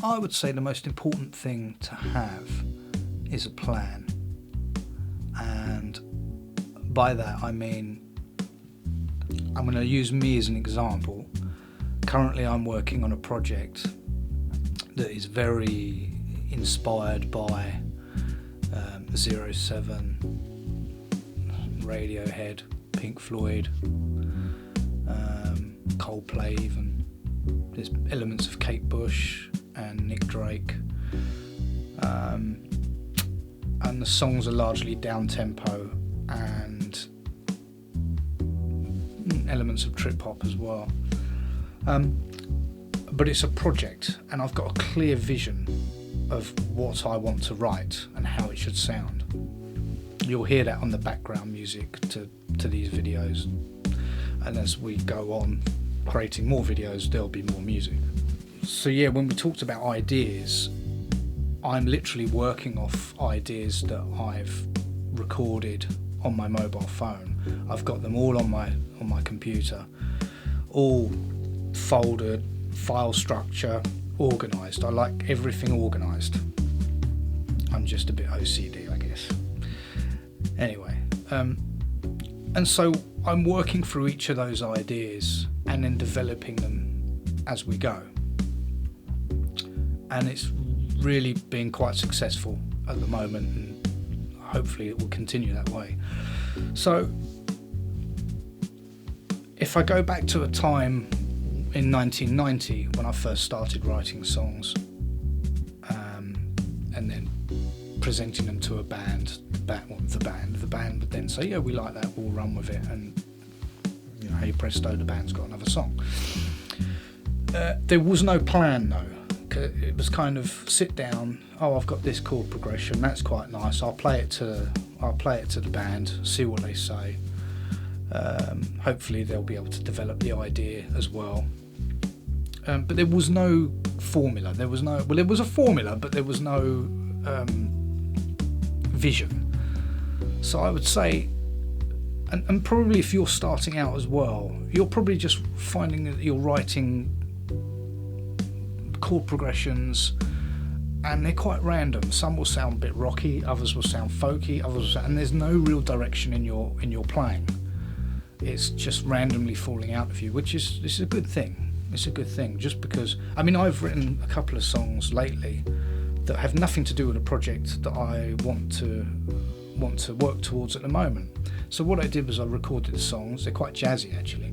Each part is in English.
I would say the most important thing to have is a plan. And by that I mean, I'm going to use me as an example. Currently I'm working on a project that is very inspired by 07, Radiohead, Pink Floyd, Coldplay even. There's elements of Kate Bush and Nick Drake. And the songs are largely down-tempo and elements of trip-hop as well. But it's a project, and I've got a clear vision of what I want to write and how it should sound. You'll hear that on the background music to these videos, and as we go on creating more videos, there'll be more music. So yeah, when we talked about ideas, I'm literally working off ideas that I've recorded on my mobile phone. I've got them all on my computer, all folded, file structure, organised. I like everything organised. I'm just a bit OCD, I guess. Anyway, and so I'm working through each of those ideas and then developing them as we go. And it's really been quite successful at the moment, and hopefully it will continue that way. So if I go back to a time in 1990 when I first started writing songs, and then presenting them to a band, the band would then say, yeah, we like that, we'll run with it, and you know, hey presto, the band's got another song. There was no plan though. It was kind of sit down, oh, I've got this chord progression, that's quite nice, I'll play it to the band, see what they say. Hopefully they'll be able to develop the idea as well. But there was no formula. There was a formula, but there was no vision. So I would say, and probably if you're starting out as well, you're probably just finding that you're writing chord progressions and they're quite random. Some will sound a bit rocky, others will sound folky, and there's no real direction in your playing. It's just randomly falling out of you, which is a good thing. It's a good thing, just because, I mean, I've written a couple of songs lately that have nothing to do with a project that I want to work towards at the moment. So what I did was I recorded the songs. They're quite jazzy actually,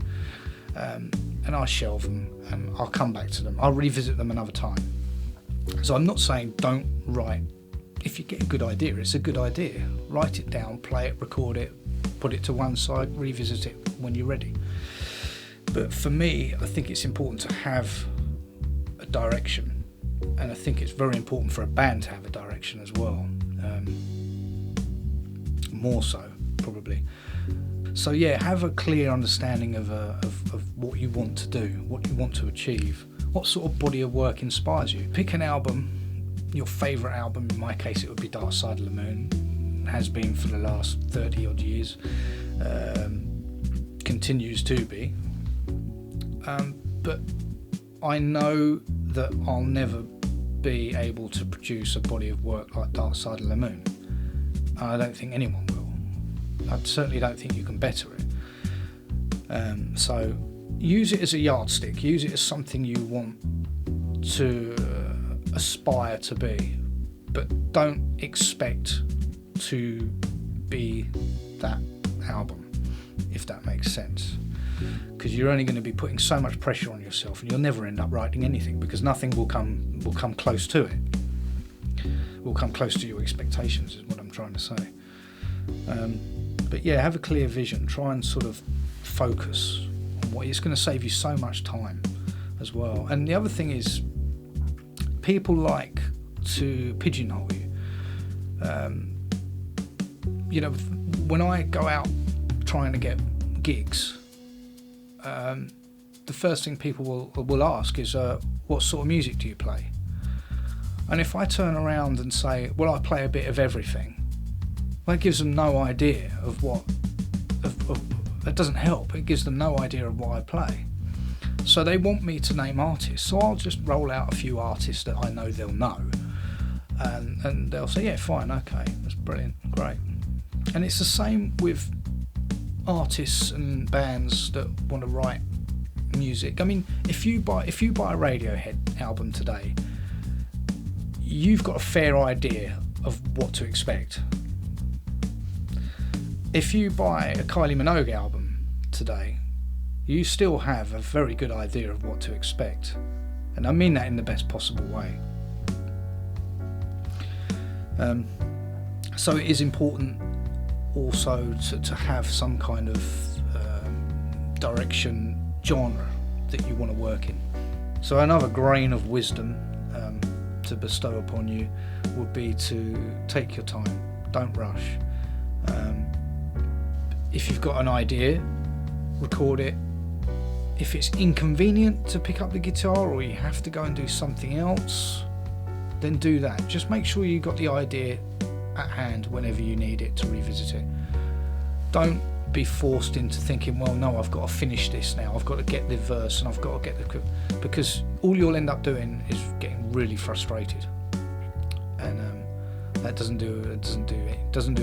and I'll shelve them and I'll come back to them. I'll revisit them another time. So I'm not saying don't write. If you get a good idea, it's a good idea. Write it down, play it, record it, put it to one side, revisit it when you're ready. But for me, I think it's important to have a direction, and I think it's very important for a band to have a direction as well, more so probably. So yeah, have a clear understanding of what you want to do, what you want to achieve, what sort of body of work inspires you. Pick an album, your favourite album. In my case it would be Dark Side of the Moon, has been for the last 30 odd years, continues to be. But I know that I'll never be able to produce a body of work like Dark Side of the Moon. I don't think anyone will. I certainly don't think you can better it. So use it as a yardstick, use it as something you want to aspire to be, but don't expect to be that album, if that makes sense. Because you're only going to be putting so much pressure on yourself, and you'll never end up writing anything, because nothing will come close to it. Will come close to your expectations, is what I'm trying to say. But yeah, have a clear vision. Try and sort of focus on what it's going to save you so much time as well. And the other thing is, people like to pigeonhole you. You know, when I go out trying to get gigs, the first thing people will ask is, what sort of music do you play? And if I turn around and say, well, I play a bit of everything, that gives them no idea of what, that doesn't help. It gives them no idea of what I play. So they want me to name artists, so I'll just roll out a few artists that I know they'll know, and they'll say, yeah, fine, okay, that's brilliant, great. And it's the same with artists and bands that want to write music. I mean, if you buy a Radiohead album today, you've got a fair idea of what to expect. If you buy a Kylie Minogue album today, you still have a very good idea of what to expect, and I mean that in the best possible way. So it is important also to have some kind of direction, genre that you want to work in. So another grain of wisdom to bestow upon you would be to take your time, don't rush. If you've got an idea, record it. If it's inconvenient to pick up the guitar or you have to go and do something else, then do that. Just make sure you got the idea at hand whenever you need it to revisit it. Don't be forced into thinking, well, no, I've got to finish this now, I've got to get the verse and I've got to get the... Because all you'll end up doing is getting really frustrated, and that doesn't do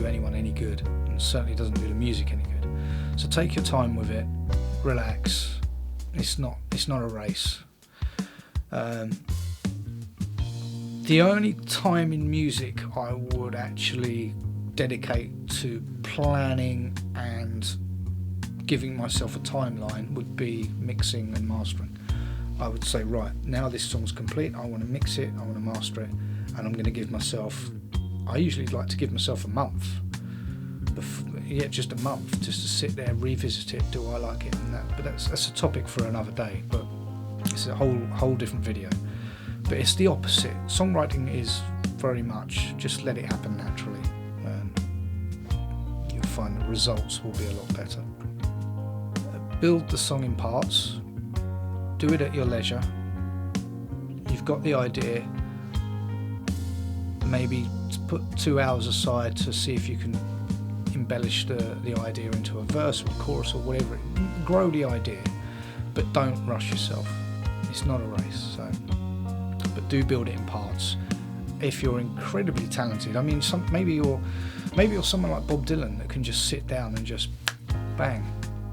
anyone any good, and certainly doesn't do the music any good. So take your time with it, relax. It's not a race. The only time in music I would actually dedicate to planning and giving myself a timeline would be mixing and mastering. I would say, right, now this song's complete, I want to mix it, I want to master it, and I'm going to give myself, I usually like to give myself a month. Just a month, just to sit there, revisit it, do I like it, and that. But that's a topic for another day, but it's a whole different video. But it's the opposite. Songwriting is very much just let it happen naturally, and you'll find the results will be a lot better. Build the song in parts, do it at your leisure. You've got the idea, maybe put 2 hours aside to see if you can embellish the idea into a verse or a chorus or whatever. Grow the idea, but don't rush yourself. It's not a race. But do build it in parts. If you're incredibly talented, I mean, maybe you're someone like Bob Dylan that can just sit down and just bang.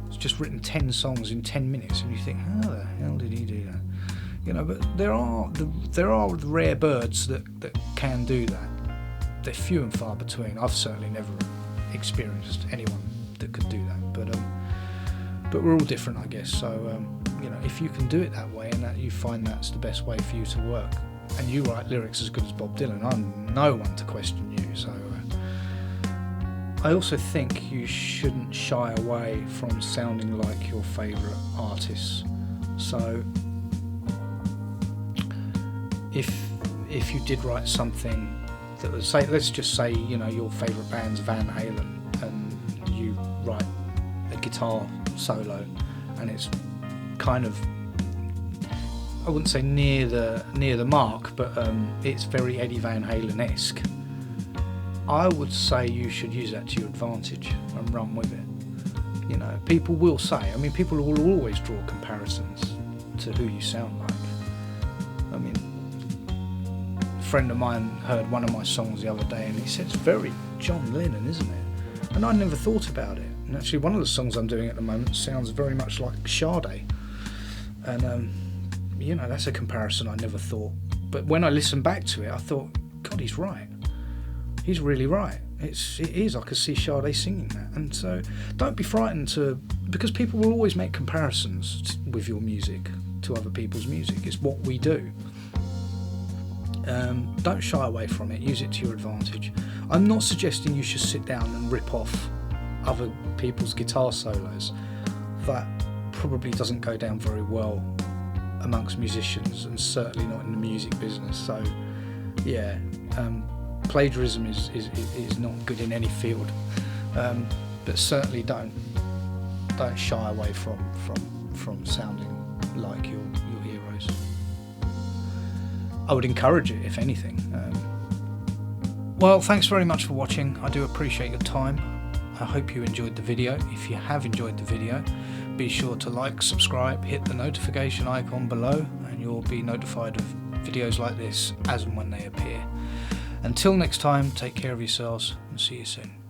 It's just written 10 songs in 10 minutes, and you think, how the hell did he do that? You know, but there are the rare birds that can do that. They're few and far between. I've certainly never experienced anyone that could do that, but we're all different, I guess. So you know, if you can do it that way and that you find that's the best way for you to work, and you write lyrics as good as Bob Dylan, I'm no one to question you. So I also think you shouldn't shy away from sounding like your favourite artists. So if you did write something that was, say, let's just say, you know, your favourite band's Van Halen, and you write a guitar solo and it's kind of, I wouldn't say near the mark, but it's very Eddie Van Halen-esque, I would say you should use that to your advantage and run with it. You know, people will say, I mean, people will always draw comparisons to who you sound like. I mean, a friend of mine heard one of my songs the other day and he said, it's very John Lennon, isn't it? And I never thought about it. And actually one of the songs I'm doing at the moment sounds very much like Sade. And you know, that's a comparison I never thought. But when I listened back to it, I thought, God, he's right. He's really right. It is. I could see Sade singing that. And so don't be frightened because people will always make comparisons with your music to other people's music. It's what we do. Don't shy away from it. Use it to your advantage. I'm not suggesting you should sit down and rip off other people's guitar solos. That probably doesn't go down very well amongst musicians, and certainly not in the music business. So yeah, plagiarism is not good in any field, but certainly don't shy away from sounding like your heroes. I would encourage it, if anything. Well, thanks very much for watching. I do appreciate your time. I hope you enjoyed the video. If you have enjoyed the video, be sure to like, subscribe, hit the notification icon below, and you'll be notified of videos like this as and when they appear. Until next time, take care of yourselves and see you soon.